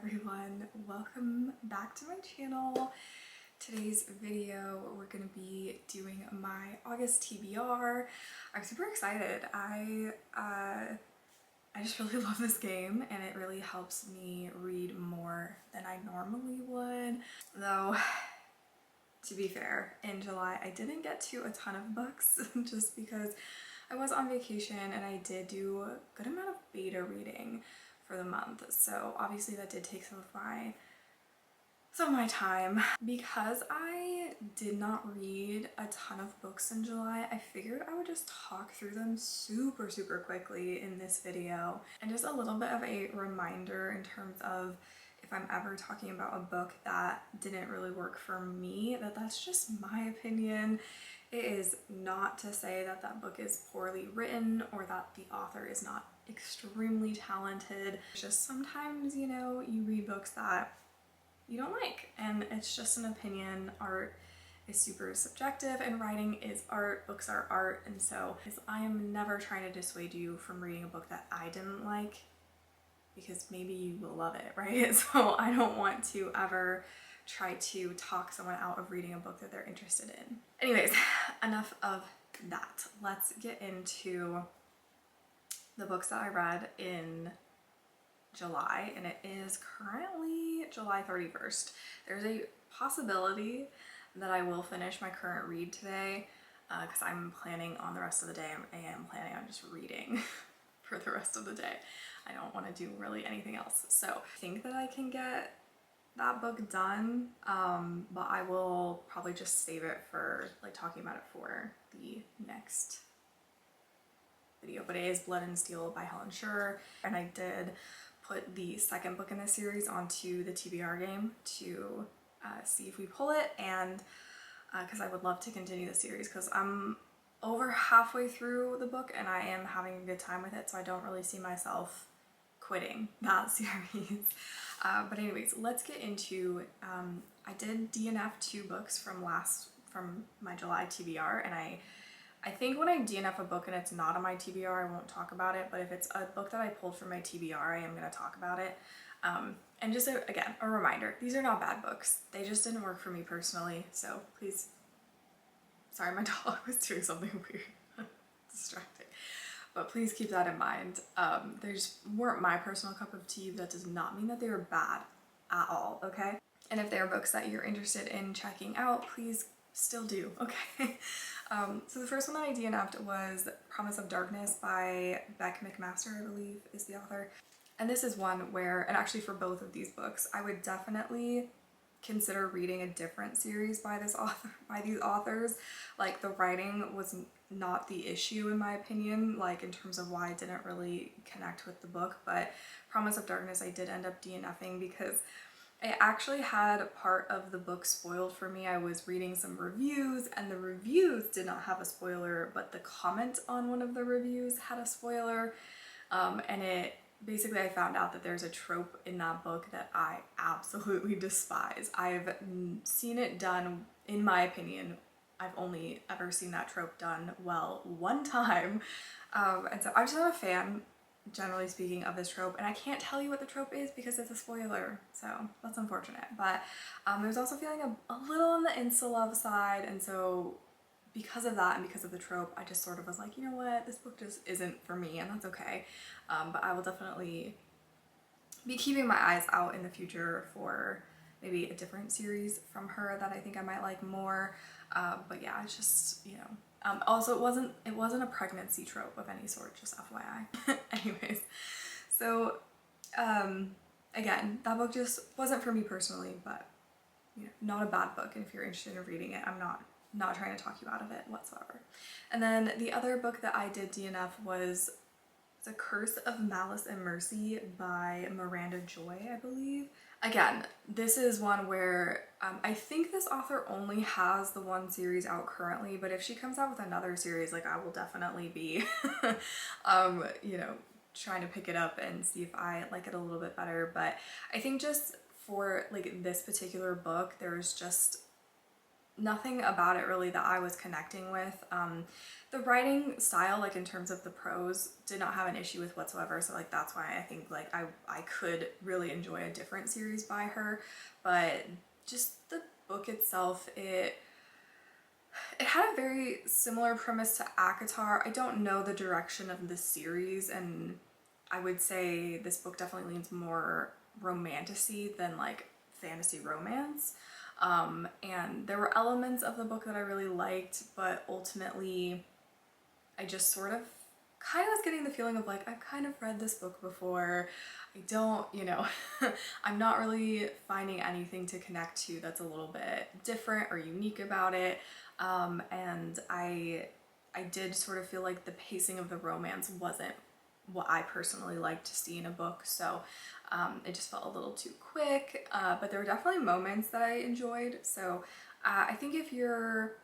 everyone, welcome back to my channel. Today's video we're going to be doing my August TBR. I'm super excited. I just really love this game and it really helps me read more than I normally would. Though, to be fair, in July I didn't get to a ton of books just because I was on vacation and I did do a good amount of beta reading for the month. So obviously that did take some of my time. Because I did not read a ton of books in July, I figured I would just talk through them super quickly in this video. And just a little bit of a reminder in terms of if I'm ever talking about a book that didn't really work for me, that's just my opinion. It is not to say that that book is poorly written or that the author is not extremely talented. It's just sometimes, you know, you read books that you don't like and it's just an opinion. Art is super subjective and writing is art, books are art, and so I am never trying to dissuade you from reading a book that I didn't like because maybe you will love it, right? So I don't want to ever try to talk someone out of reading a book that they're interested in. Anyways, enough of that. Let's get into the books that I read in July, and it is currently July 31st. There's a possibility that I will finish my current read today because I'm planning on the rest of the day. I am planning on just reading for the rest of the day. I don't want to do really anything else. So I think that I can get that book done, but I will probably just save it for like talking about it for the next video. But it is Blood and Steel by Helen Scher, and I did put the second book in this series onto the TBR game to see if we pull it, and because I would love to continue the series because I'm over halfway through the book and I am having a good time with it, so I don't really see myself quitting that series. But anyways, let's get into, I did DNF 2 books from my July TBR, and I think when I DNF a book and it's not on my TBR, I won't talk about it, but if it's a book that I pulled from my TBR, I am going to talk about it. And just again, a reminder, these are not bad books. They just didn't work for me personally, so please, sorry, my dog was doing something weird, distracting. But please keep that in mind. They just weren't my personal cup of tea, but that does not mean that they were bad at all, okay? And if they are books that you're interested in checking out, please still do, okay? So the first one that I DNF'd was Promise of Darkness by Beck McMaster, I believe is the author. And this is one where, and actually for both of these books, I would definitely consider reading a different series by these authors. Like, the writing was not the issue in my opinion, like in terms of why I didn't really connect with the book, but Promise of Darkness I did end up DNFing because I actually had part of the book spoiled for me. I was reading some reviews and the reviews did not have a spoiler, but the comment on one of the reviews had a spoiler, and it basically, I found out that there's a trope in that book that I absolutely despise. I've seen it done, in my opinion, I've only ever seen that trope done well one time. And so I'm just not a fan, generally speaking, of this trope. And I can't tell you what the trope is because it's a spoiler. So that's unfortunate. But there's also feeling a little on the insta-love side. And so because of that and because of the trope, I just sort of was like, you know what, this book just isn't for me, and that's okay. But I will definitely be keeping my eyes out in the future for maybe a different series from her that I think I might like more. But yeah, it's just, you know, also it wasn't a pregnancy trope of any sort, just FYI. Anyways, so again, that book just wasn't for me personally, but you know, not a bad book, and if you're interested in reading it, I'm not trying to talk you out of it whatsoever. And then the other book that I did DNF was The Curse of Malice and Mercy by Miranda Joy, I believe. Again, this is one where I think this author only has the one series out currently, but if she comes out with another series, like, I will definitely be, you know, trying to pick it up and see if I like it a little bit better. But I think just for like this particular book, there's just nothing about it really that I was connecting with. The writing style, like in terms of the prose, did not have an issue with whatsoever, so like that's why I think like I could really enjoy a different series by her. But just the book itself, it had a very similar premise to ACOTAR. I don't know the direction of the series, and I would say this book definitely leans more romantasy than like fantasy romance. And there were elements of the book that I really liked, but ultimately I just sort of kind of was getting the feeling of like, I've kind of read this book before. I don't, you know, I'm not really finding anything to connect to that's a little bit different or unique about it. And I did sort of feel like the pacing of the romance wasn't what I personally like to see in a book, so it just felt a little too quick, but there were definitely moments that I enjoyed. So I think if you're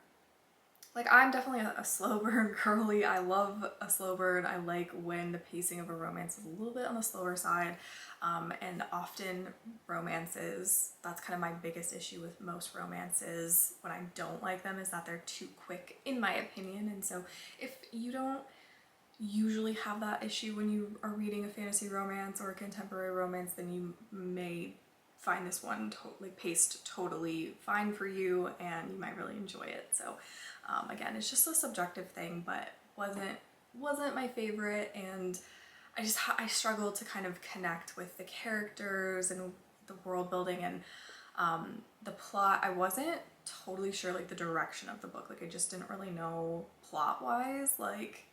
like, I'm definitely a slow burn girly. I love a slow burn. I like when the pacing of a romance is a little bit on the slower side, and often romances, that's kind of my biggest issue with most romances when I don't like them, is that they're too quick in my opinion. And so if you don't usually have that issue when you are reading a fantasy romance or a contemporary romance, then you may find this one paced totally fine for you, and you might really enjoy it. So again, it's just a subjective thing, but wasn't my favorite, and I struggled to kind of connect with the characters and the world building and the plot. I wasn't totally sure like the direction of the book. Like I just didn't really know plot wise like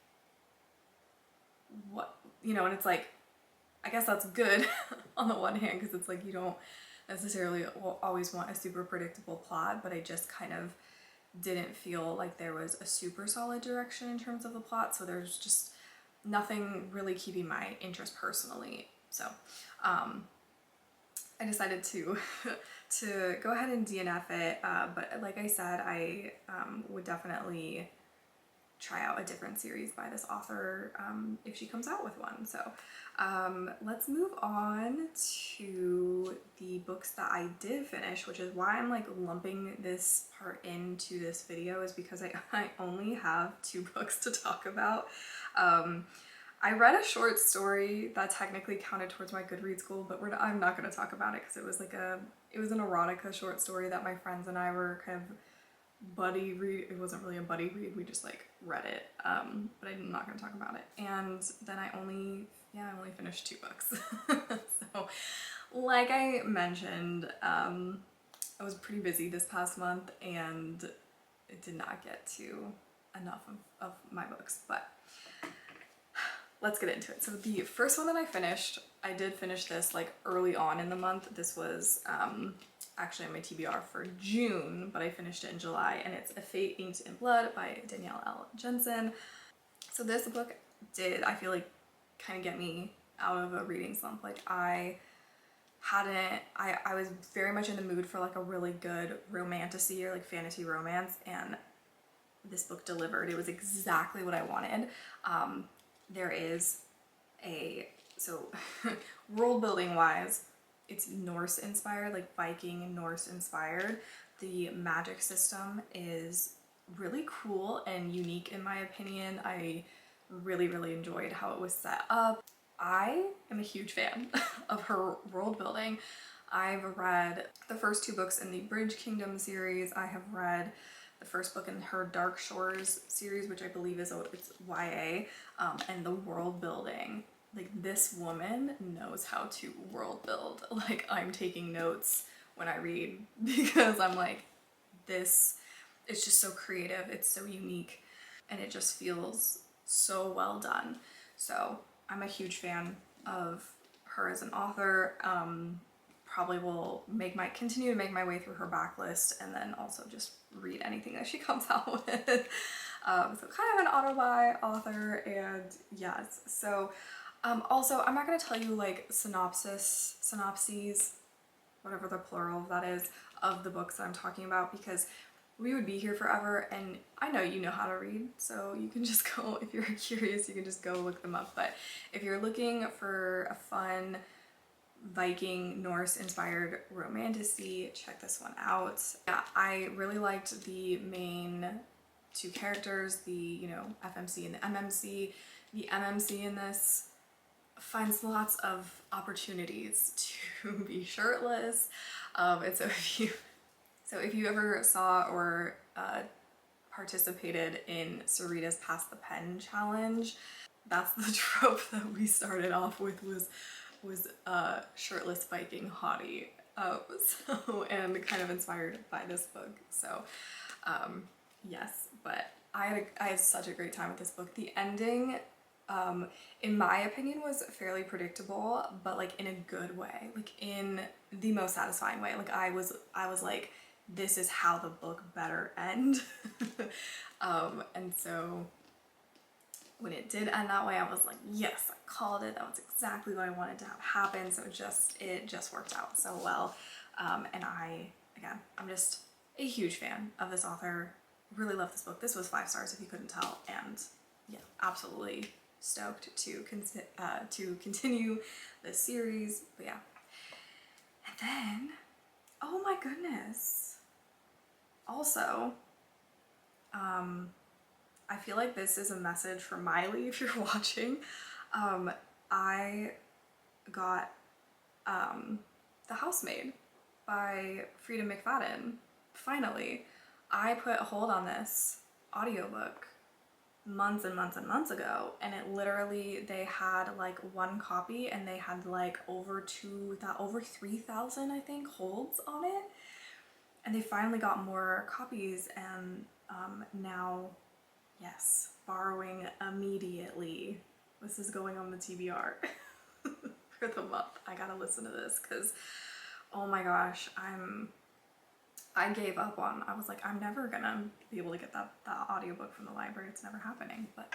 what, you know, and it's like, I guess that's good on the one hand, because it's like you don't necessarily always want a super predictable plot, but I just kind of didn't feel like there was a super solid direction in terms of the plot, so there's just nothing really keeping my interest personally. So I decided to to go ahead and DNF it, but like I said, I would definitely try out a different series by this author if she comes out with one. So let's move on to the books that I did finish, which is why I'm like lumping this part into this video, is because I only have 2 books to talk about. I read a short story that technically counted towards my Goodreads goal, but I'm not going to talk about it because it was like it was an erotica short story that my friends and I were kind of buddy read. It wasn't really a buddy read, we just like read it, but I'm not going to talk about it. And then I only finished 2 books. So like I mentioned, I was pretty busy this past month and it did not get to enough of my books, but let's get into it. So the first one that I did finish this like early on in the month. This was actually on my TBR for June, but I finished it in July, and it's A Fate Inked in Blood by Danielle L. Jensen. So this book did, I feel like, kind of get me out of a reading slump. Like I was very much in the mood for like a really good romantasy or like fantasy romance, and this book delivered. It was exactly what I wanted. There is so world building wise, it's Norse inspired, like Viking Norse inspired. The magic system is really cool and unique in my opinion. I really enjoyed how it was set up. I am a huge fan of her world building. I've read the first 2 books in the Bridge Kingdom series. I have read the first book in her Dark Shores series, which I believe it's YA, and the world building. Like, this woman knows how to world build. Like, I'm taking notes when I read because I'm like, it's just so creative, it's so unique, and it just feels so well done. So I'm a huge fan of her as an author. Probably will continue to make my way through her backlist, and then also just read anything that she comes out with. So kind of an auto-buy author, and yes. So also, I'm not going to tell you like synopses, whatever the plural of that is, of the books that I'm talking about, because we would be here forever, and I know you know how to read, so you can just go, if you're curious, you can just go look them up. But if you're looking for a fun Viking Norse inspired romantasy. Check this one out. Yeah, I really liked the main two characters, the, you know, FMC and the MMC. The MMC in this finds lots of opportunities to be shirtless. And so if you ever saw or participated in Sarita's Pass the Pen challenge, that's the trope that we started off with, was shirtless Viking hottie. And kind of inspired by this book. So yes, but I had such a great time with this book. The ending, in my opinion, was fairly predictable, but like in a good way, like in the most satisfying way. Like I was like, this is how the book better end. And so when it did end that way, I was like, yes, I called it. That was exactly what I wanted to have happen. So it just worked out so well. And I'm just a huge fan of this author. Really love this book. This was 5 stars if you couldn't tell. And yeah, absolutely stoked to continue this series. But yeah. And then, oh my goodness. Also, I feel like this is a message for Miley if you're watching. I got The Housemaid by Frida McFadden. Finally, I put a hold on this audiobook months and months and months ago, and it literally, they had like 1 copy and they had like over 3,000 I think holds on it, and they finally got more copies, and now, yes, borrowing immediately. This is going on the TBR for the month. I gotta listen to this because, oh my gosh, I gave up on, I was like, I'm never gonna be able to get that audiobook from the library. It's never happening, but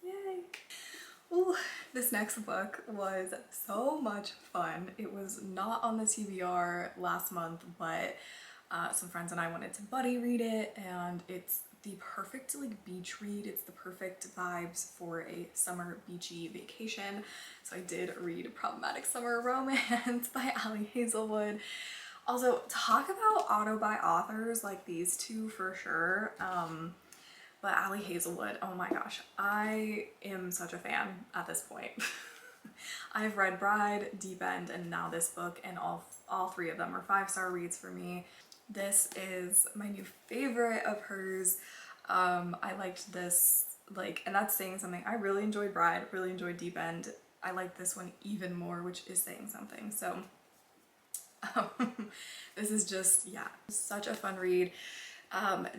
yay. Ooh, this next book was so much fun. It was not on the TBR last month, but some friends and I wanted to buddy read it, and it's the perfect like beach read. It's the perfect vibes for a summer beachy vacation. So I did read Problematic Summer Romance by Ali Hazelwood. Also, talk about auto by authors, like these two for sure. But Ali Hazelwood, oh my gosh, I am such a fan at this point. I've read Bride, Deep End, and now this book, and all 3 of them are 5-star reads for me. This is my new favorite of hers. I liked this, like, and that's saying something. I really enjoyed Bride, really enjoyed Deep End. I like this one even more, which is saying something. So this is just, yeah, such a fun read.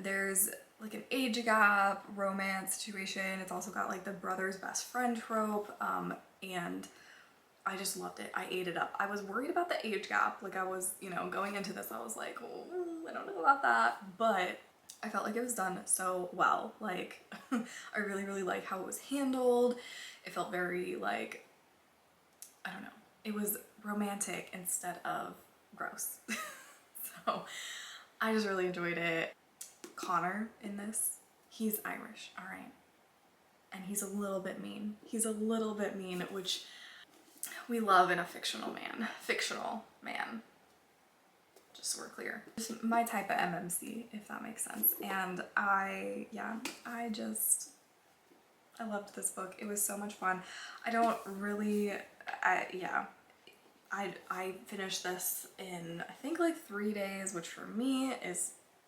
There's like an age gap romance situation. It's also got like the brother's best friend trope, and I just loved it. I ate it up. I was worried about the age gap. Like I was, you know, going into this, I was like, oh, I don't know about that, but I felt like it was done so well. Like I really, really like how it was handled. It felt very like, I don't know, it was romantic instead of gross. So I just really enjoyed it. Connor in this, he's Irish, all right, and he's a little bit mean. He's a little bit mean, which we love in a fictional man, just so we're clear. Just my type of MMC, if that makes sense. And I loved this book. It was so much fun. I finished this in, I think, like 3 days, which for me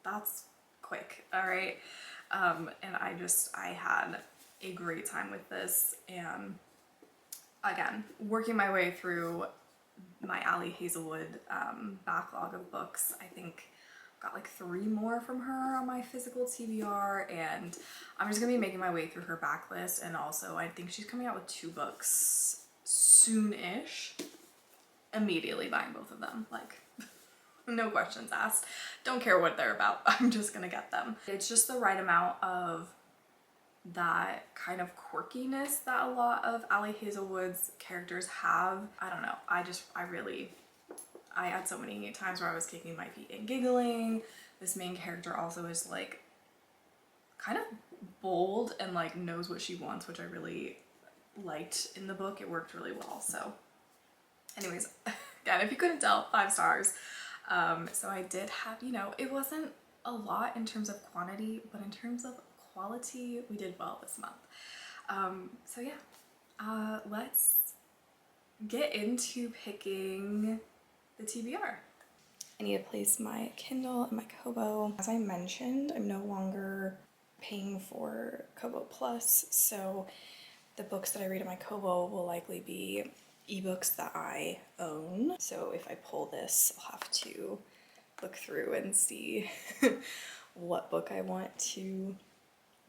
that's quick, all right? And I had a great time with this, and again, working my way through my Ali Hazelwood backlog of books. I think got like 3 more from her on my physical TBR, and I'm just gonna be making my way through her backlist. And also I think she's coming out with 2 books soon-ish. Immediately buying both of them, like no questions asked. Don't care what they're about, I'm just gonna get them. It's just the right amount of that kind of quirkiness that a lot of Ali Hazelwood's characters have. I don't know, I had so many times where I was kicking my feet and giggling. This main character also is like kind of bold and like knows what she wants, which I really liked in the book. It worked really well. So Anyways, again, if you couldn't tell, 5 stars. So I did have, you know, it wasn't a lot in terms of quantity, but in terms of quality, we did well this month. So yeah, let's get into picking the TBR. I need to place my Kindle and my Kobo. As I mentioned, I'm no longer paying for Kobo Plus, so the books that I read in my Kobo will likely be ebooks that I own. So if I pull this, I'll have to look through and see what book I want to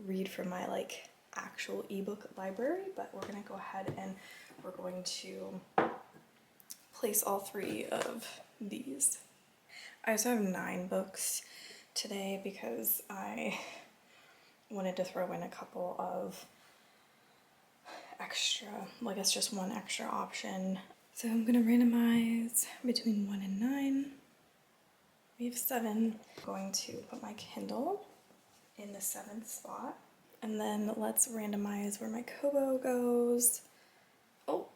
read from my like actual ebook library, but we're gonna go ahead and we're going to place all 3 of these. I also have 9 books today because I wanted to throw in a couple of extra, well, I guess just one extra option. So I'm gonna randomize between 1 and 9. We have 7. I'm going to put my Kindle in the 7th spot. And then let's randomize where my Kobo goes. Oh,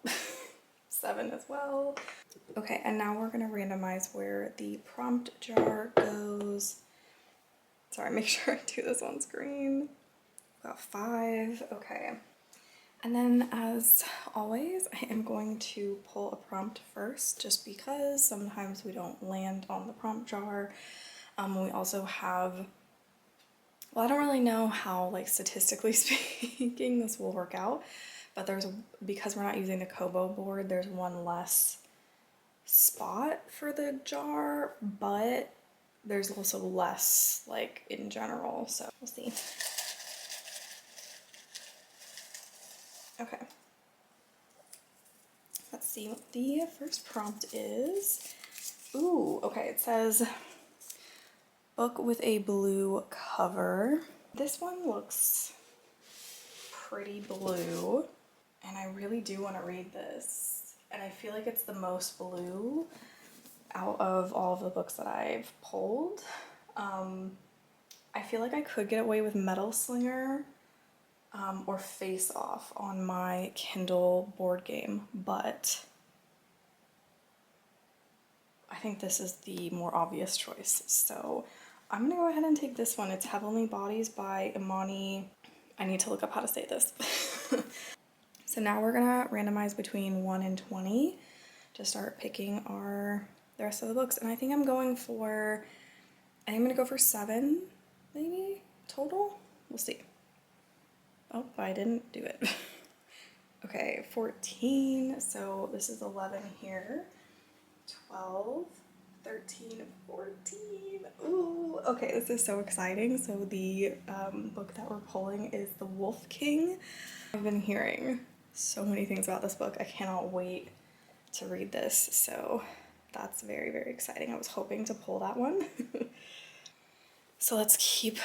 7 as well. Okay, and now we're gonna randomize where the prompt jar goes. Sorry, make sure I do this on screen. Got 5, okay. And then as always, I am going to pull a prompt first just because sometimes we don't land on the prompt jar. We also have, well, I don't really know how like statistically speaking this will work out, but because we're not using the Kobo board, there's one less spot for the jar, but there's also less like in general, so we'll see. Okay, let's see what the first prompt is. Ooh, okay, it says book with a blue cover. This one looks pretty blue, and I really do want to read this. And I feel like it's the most blue out of all of the books that I've pulled. I feel like I could get away with Metal Slinger or Face Off on my Kindle board game, but I think this is the more obvious choice. So I'm gonna go ahead and take this one. It's Heavenly Bodies by Imani. I need to look up how to say this. So now we're gonna randomize between 1 and 20 to start picking the rest of the books. And I think I'm gonna go for 7, maybe, total? We'll see. Oh, I didn't do it. Okay, 14, so this is 11 here. 12, 13, 14. Ooh, okay, this is so exciting. So the book that we're pulling is The Wolf King. I've been hearing so many things about this book. I cannot wait to read this, so that's very, very exciting. I was hoping to pull that one. So let's keep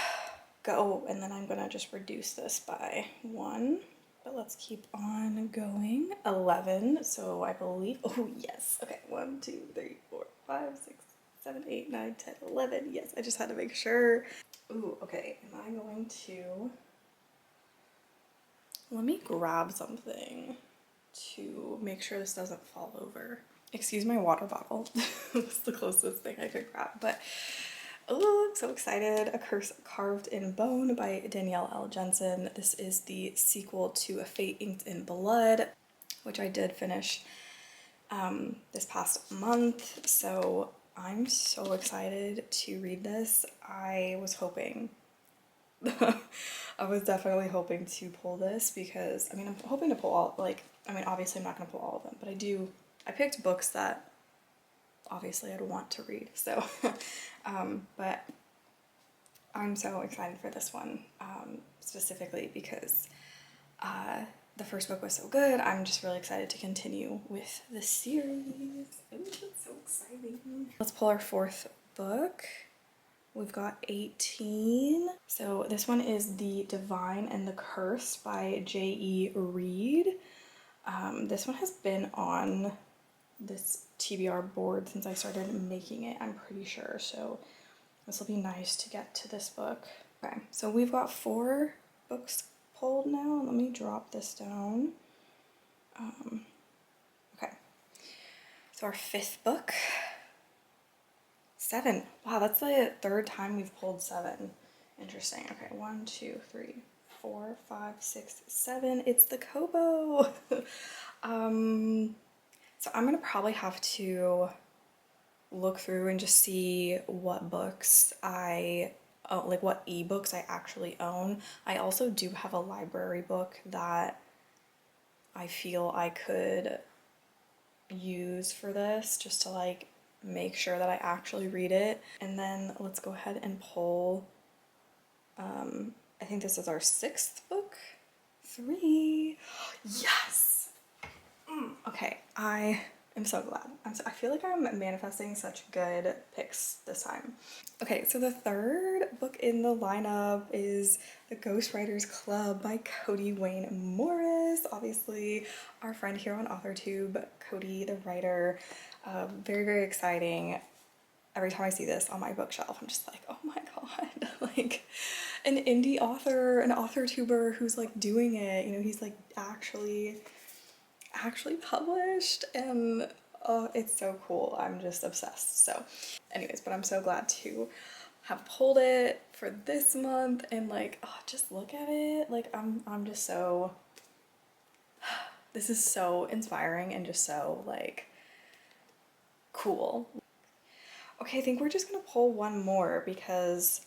go, and then I'm gonna just reduce this by 1, but let's keep on going. 11, so I believe, oh yes, okay, 1, 2, 3, 4, 5, 6, 7, 8, 9, 10, 11, yes, I just had to make sure. Ooh, okay, am I going to, let me grab something to make sure this doesn't fall over. Excuse my water bottle. It's the closest thing I could grab, but oh, I'm so excited. A Curse Carved in Bone by Danielle L. Jensen. This is the sequel to A Fate Inked in Blood, which I did finish this past month, so I'm so excited to read this. I was hoping, I was definitely hoping to pull this because, I mean, I'm hoping to pull all, like, I mean, obviously I'm not going to pull all of them, but I picked books that obviously I'd want to read, so, but I'm so excited for this one, specifically because the first book was so good. I'm just really excited to continue with the series. Ooh, that's so exciting. Let's pull our 4th book. We've got 18. So this one is The Divine and the Curse by J.E. Reid. This one has been on this TBR board since I started making it, I'm pretty sure, so this will be nice to get to this book. Okay, so we've got 4 books pulled now. Let me drop this down. Okay, So our 5th book, 7. Wow, that's the 3rd time we've pulled 7. Interesting. Okay, 1, 2, 3, 4, 5, 6, 7. It's the Kobo. So I'm gonna probably have to look through and just see what books I own, like what ebooks I actually own. I also do have a library book that I feel I could use for this, just to like make sure that I actually read it. And then let's go ahead and pull, I think this is our 6th book. 3. Yes! Okay, I am so glad. I feel like I'm manifesting such good picks this time. Okay, so the 3rd book in the lineup is The Ghostwriters Club by Cody Wayne Morris. Obviously, our friend here on Authortube, Cody the writer. Very, very exciting. Every time I see this on my bookshelf, I'm just like, oh my god, like an indie author, an authortuber who's like doing it, you know, he's like actually published, and oh, it's so cool. I'm just obsessed. So anyways, but I'm so glad to have pulled it for this month, and like, oh, just look at it. Like I'm just so, this is so inspiring and just so like cool. Okay, I think we're just gonna pull one more because,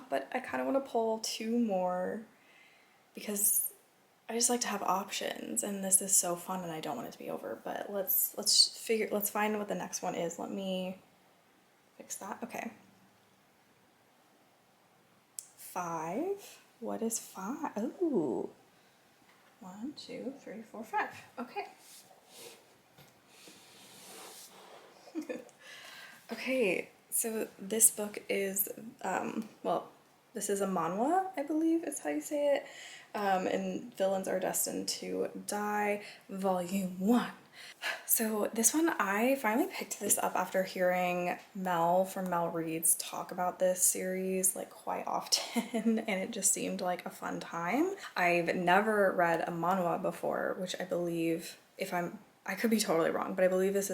but I kind of want to pull 2 more because I just like to have options, and this is so fun and I don't want it to be over. But let's find what the next one is. Let me fix that. Okay. 5. What is 5? Ooh. 1, 2, 3, 4, 5. Okay. Okay, so this book is, well, this is a manhwa, I believe is how you say it. And Villains Are Destined to Die, Volume 1. So this one, I finally picked this up after hearing Mel from Mel Reads talk about this series like quite often, and it just seemed like a fun time. I've never read a manhwa before, which I believe, I could be totally wrong, but I believe this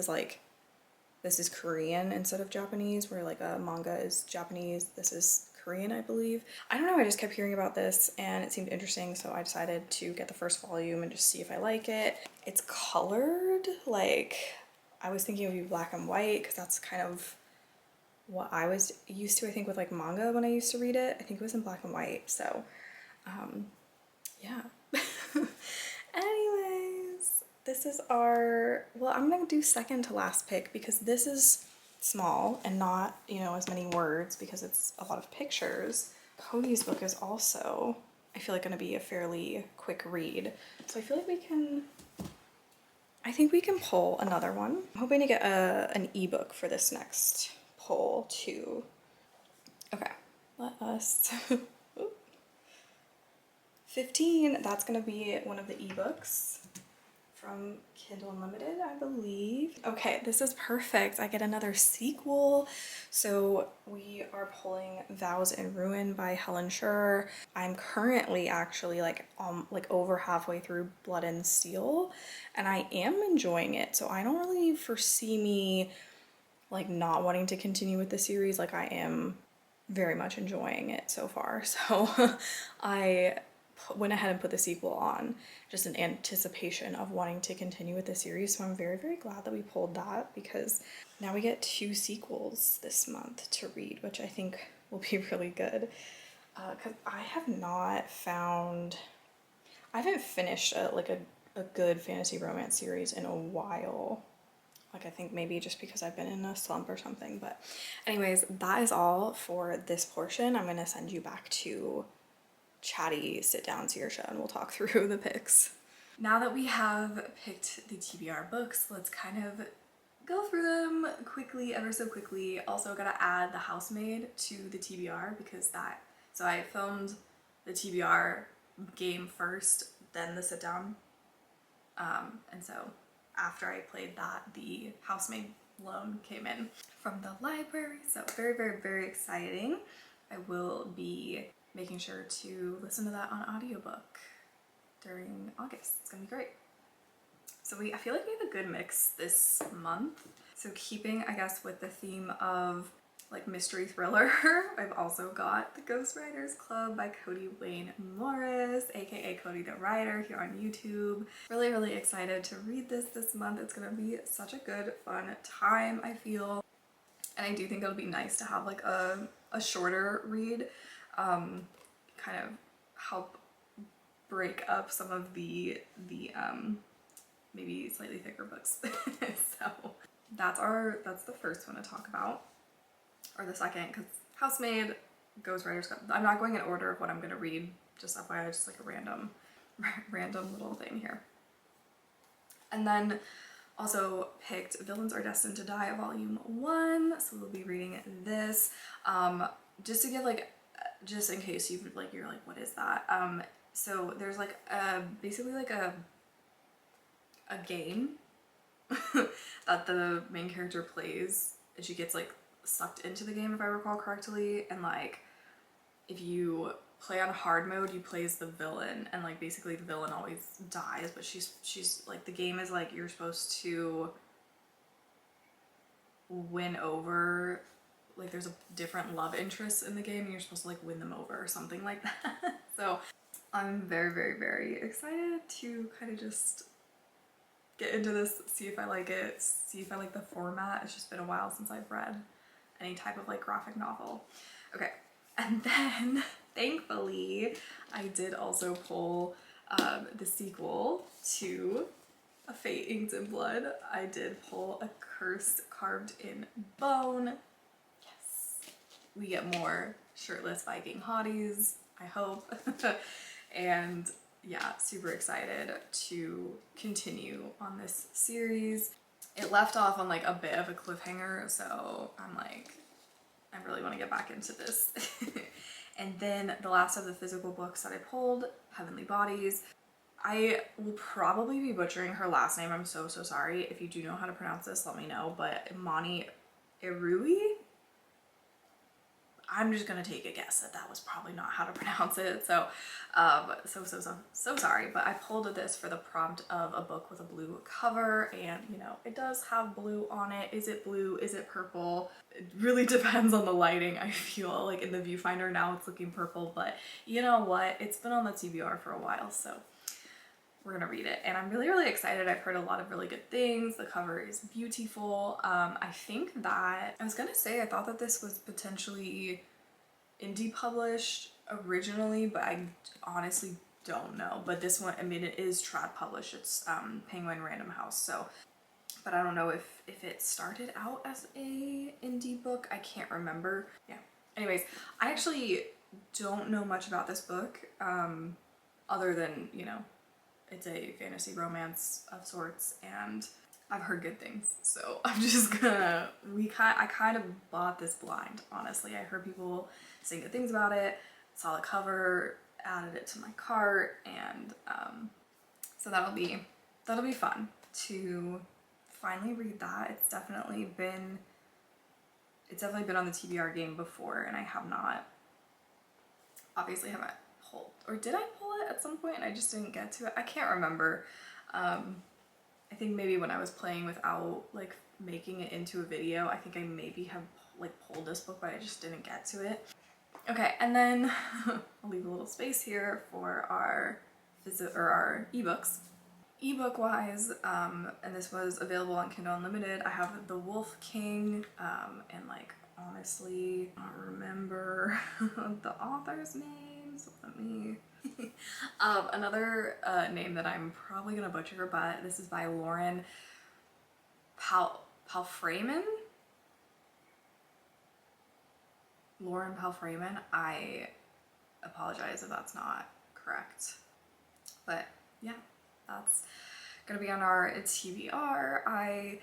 is Korean instead of Japanese, where like a manga is Japanese. This is Korean, I believe. I don't know, I just kept hearing about this and it seemed interesting, so I decided to get the first volume and just see if I like it. It's colored, like I was thinking it would be black and white because that's kind of what I was used to, I think, with like manga when I used to read it. I think it was in black and white, so yeah. Anyways, this is our, well, I'm gonna do second to last pick because this is small and not, you know, as many words because it's a lot of pictures. Cody's book is also, I feel like, gonna be a fairly quick read. So I feel like I think we can pull another one. I'm hoping to get an ebook for this next pull too. Okay, let us, 15, that's gonna be one of the ebooks from Kindle Unlimited, I believe. Okay, this is perfect. I get another sequel. So we are pulling Vows in Ruin by Helen Scher. I'm currently actually like over halfway through Blood and Steel, and I am enjoying it. So I don't really foresee me like not wanting to continue with the series. Like I am very much enjoying it so far. So I went ahead and put the sequel on just in anticipation of wanting to continue with the series. So I'm very, very glad that we pulled that because now we get 2 sequels this month to read, which I think will be really good. Because I haven't finished a good fantasy romance series in a while. Like I think maybe just because I've been in a slump or something. But anyways, that is all for this portion. I'm gonna send you back to chatty sit down Saoirse and we'll talk through the picks. Now that we have picked the TBR books, let's kind of go through them quickly, ever so quickly. Also gotta add The Housemaid to the TBR because so I filmed the TBR game first, then the sit down. And so after I played that, the Housemaid loan came in from the library. So very, very, very exciting. I will be making sure to listen to that on audiobook during August. It's gonna be great. So I feel like we have a good mix this month. So keeping, I guess, with the theme of like mystery thriller, I've also got The Ghostwriters Club by Cody Wayne Morris, aka Cody the Writer, here on YouTube. Really excited to read this month. It's gonna be such a good, fun time, I feel. And I do think it'll be nice to have like a shorter read, kind of help break up some of the maybe slightly thicker books. So that's the first one to talk about, or the second, because Housemaid, Ghostwriters Club. I'm not going in order of what I'm gonna read, just FYI, just like a random little thing here. And then also picked Villains Are Destined to Die, Volume 1, so we'll be reading this. Just to give like, just in case you're like, what is that? So there's like basically like a game that the main character plays, and she gets like sucked into the game, if I recall correctly, and like if you play on hard mode, you play as the villain, and like basically the villain always dies, but she's like, the game is like you're supposed to win over, like there's a different love interests in the game and you're supposed to like win them over or something like that. So I'm very excited to kind of just get into this, see if I like it, see if I like the format. It's just been a while since I've read any type of like graphic novel. Okay, and then thankfully I did also pull the sequel to A Fate Inked in Blood. I did pull A Curse Carved in Bone. Yes, we get more shirtless Viking hotties, I hope. And yeah, super excited to continue on this series. It left off on like a bit of a cliffhanger, so I'm like, I really want to get back into this. And then the last of the physical books that I pulled, Heavenly Bodies. I will probably be butchering her last name. I'm so sorry. If you do know how to pronounce this, let me know. But Imani Irui? I'm just gonna take a guess that was probably not how to pronounce it. So, so sorry. But I pulled this for the prompt of a book with a blue cover, and you know, it does have blue on it. Is it blue? Is it purple? It really depends on the lighting. I feel like in the viewfinder now it's looking purple, but you know what? It's been on the TBR for a while, so we're gonna read it, and I'm really excited. I've heard a lot of really good things. The cover is beautiful. I think that I was gonna say I thought that this was potentially indie published originally, but I honestly don't know. But this one, I mean, it is trad published. It's Penguin Random House, so, but I don't know if it started out as a indie book. I can't remember. Yeah, anyways, I actually don't know much about this book, other than, you know, it's a fantasy romance of sorts, and I've heard good things, so I'm just gonna, I kind of bought this blind, honestly. I heard people saying good things about it, saw the cover, added it to my cart, and so that'll be fun to finally read that. It's definitely been on the TBR game before, and I have not, obviously haven't pulled, or did I pull it at some point and I just didn't get to it? I can't remember. I think maybe when I was playing without like making it into a video, I think I maybe have like pulled this book, but I just didn't get to it. Okay, and then I'll leave a little space here for our ebooks. Ebook wise, and this was available on Kindle Unlimited. I have The Wolf King, and like honestly, I don't remember the author's names. Let me. Another name that I'm probably gonna butcher, but this is by Lauren Palfreyman. Lauren Palfreyman. I apologize if that's not correct, but yeah, that's gonna be on our TBR.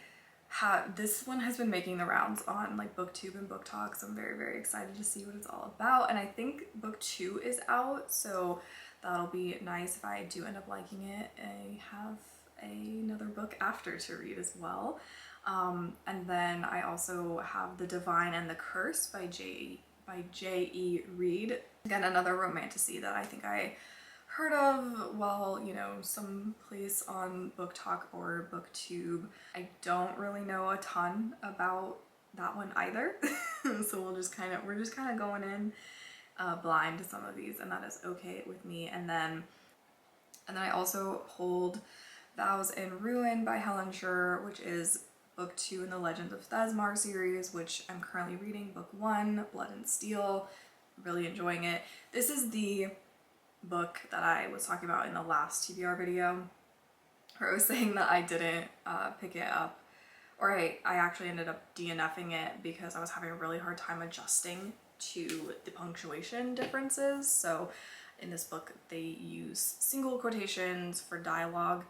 This one has been making the rounds on like BookTube and Book Talk, so I'm very excited to see what it's all about. And I think book 2 is out, so that'll be nice if I do end up liking it. I have another book after to read as well. And then I also have The Divine and the Curse by J.E. Reid. Again, another romantasy that I think I heard of, well, you know, some place on Book Talk or BookTube. I don't really know a ton about that one either. So we're just kind of going in blind to some of these, and that is okay with me. And then I also hold Vows in Ruin by Helen Scher, which is book 2 in the Legends of Thesmar series, which I'm currently reading. Book 1, Blood and Steel, really enjoying it. This is the book that I was talking about in the last TBR video, where I was saying that I didn't pick it up, or I actually ended up DNFing it because I was having a really hard time adjusting to the punctuation differences. So in this book they use single quotations for dialogue,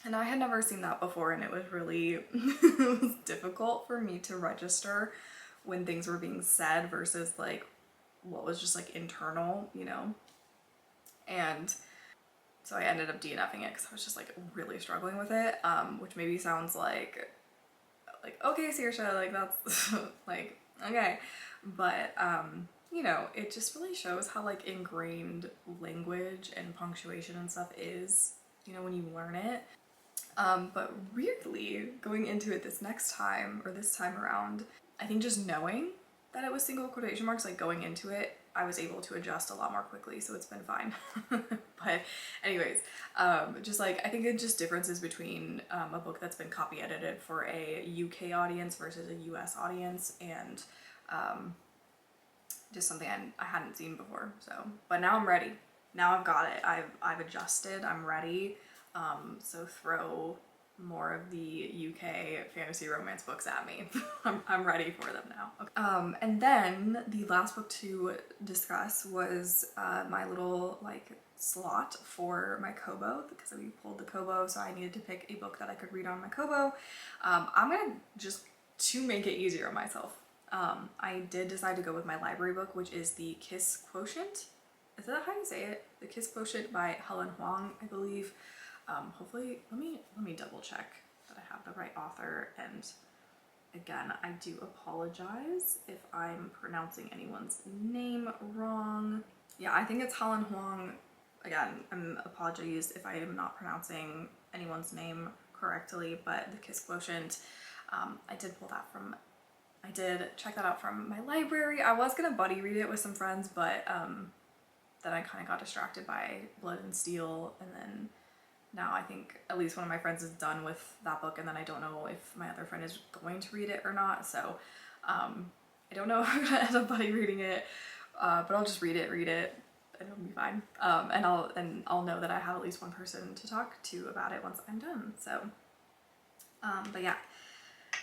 and I had never seen that before, and it was really it was difficult for me to register when things were being said versus like what was just like internal, you know. And so I ended up DNFing it because I was just like really struggling with it, which maybe sounds like okay, Saoirse, like that's like okay, but you know, it just really shows how like ingrained language and punctuation and stuff is, you know, when you learn it. But weirdly, going into it this time around, I think just knowing that it was single quotation marks, like going into it, I was able to adjust a lot more quickly, so it's been fine. But anyways, just like, I think it's just differences between a book that's been copy edited for a UK audience versus a US audience, and just something I hadn't seen before. So, but now I'm ready. Now I've got it. I've adjusted. I'm ready. So throw more of the UK fantasy romance books at me. I'm ready for them now. Okay. And then the last book to discuss was my little like slot for my Kobo, because we pulled the Kobo, so I needed to pick a book that I could read on my Kobo. I'm gonna just, to make it easier on myself, I did decide to go with my library book, which is The Kiss Quotient. Is that how you say it? The Kiss Quotient by Helen Huang, I believe. Hopefully, let me double check that I have the right author, and again, I do apologize if I'm pronouncing anyone's name wrong. Yeah, I think it's Helen Huang. Again, apologies if I am not pronouncing anyone's name correctly, but The Kiss Quotient, I did check that out from my library. I was gonna buddy read it with some friends, but then I kind of got distracted by Blood and Steel, and then now I think at least one of my friends is done with that book, and then I don't know if my other friend is going to read it or not, so I don't know if I'm gonna end up buddy reading it, but I'll just read it, and it'll be fine. And I'll know that I have at least one person to talk to about it once I'm done, so but yeah.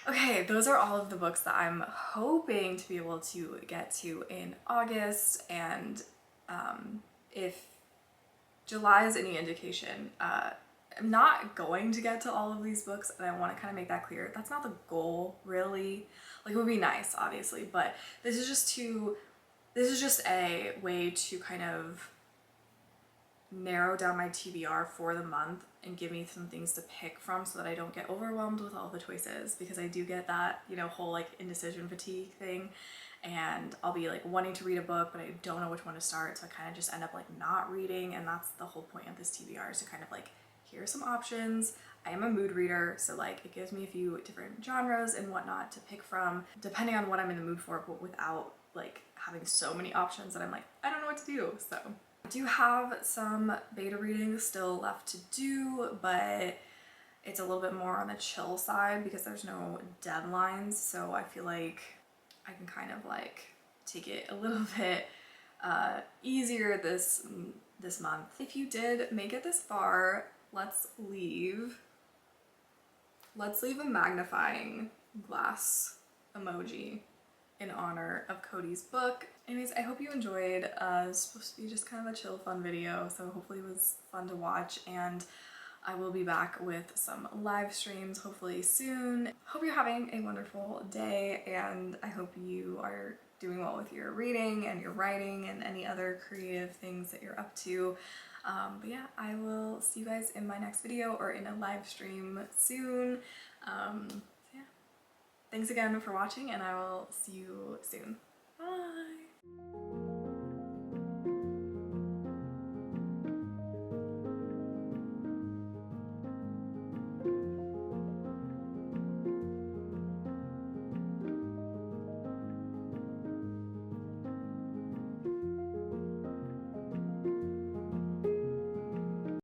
Okay, those are all of the books that I'm hoping to be able to get to in August, and if July is any indication, I'm not going to get to all of these books, and I want to kind of make that clear. That's not the goal, really. Like, it would be nice, obviously, but this is just a way to kind of narrow down my TBR for the month and give me some things to pick from so that I don't get overwhelmed with all the choices, because I do get that, you know, whole like indecision fatigue thing, and I'll be like wanting to read a book but I don't know which one to start, so I kind of just end up like not reading, and that's the whole point of this TBR, is to kind of like, here's some options. I am a mood reader, so like it gives me a few different genres and whatnot to pick from depending on what I'm in the mood for, but without like having so many options that I'm like, I don't know what to do. So I do have some beta reading still left to do, but it's a little bit more on the chill side because there's no deadlines, so I feel like I can kind of like take it a little bit easier this month. If you did make it this far, let's leave a magnifying glass emoji in honor of Cody's book. Anyways, I hope you enjoyed. It's supposed to be just kind of a chill, fun video, so hopefully it was fun to watch, and I will be back with some live streams hopefully soon. Hope you're having a wonderful day, and I hope you are doing well with your reading and your writing and any other creative things that you're up to. But yeah, I will see you guys in my next video or in a live stream soon. So yeah, thanks again for watching, and I will see you soon. Bye!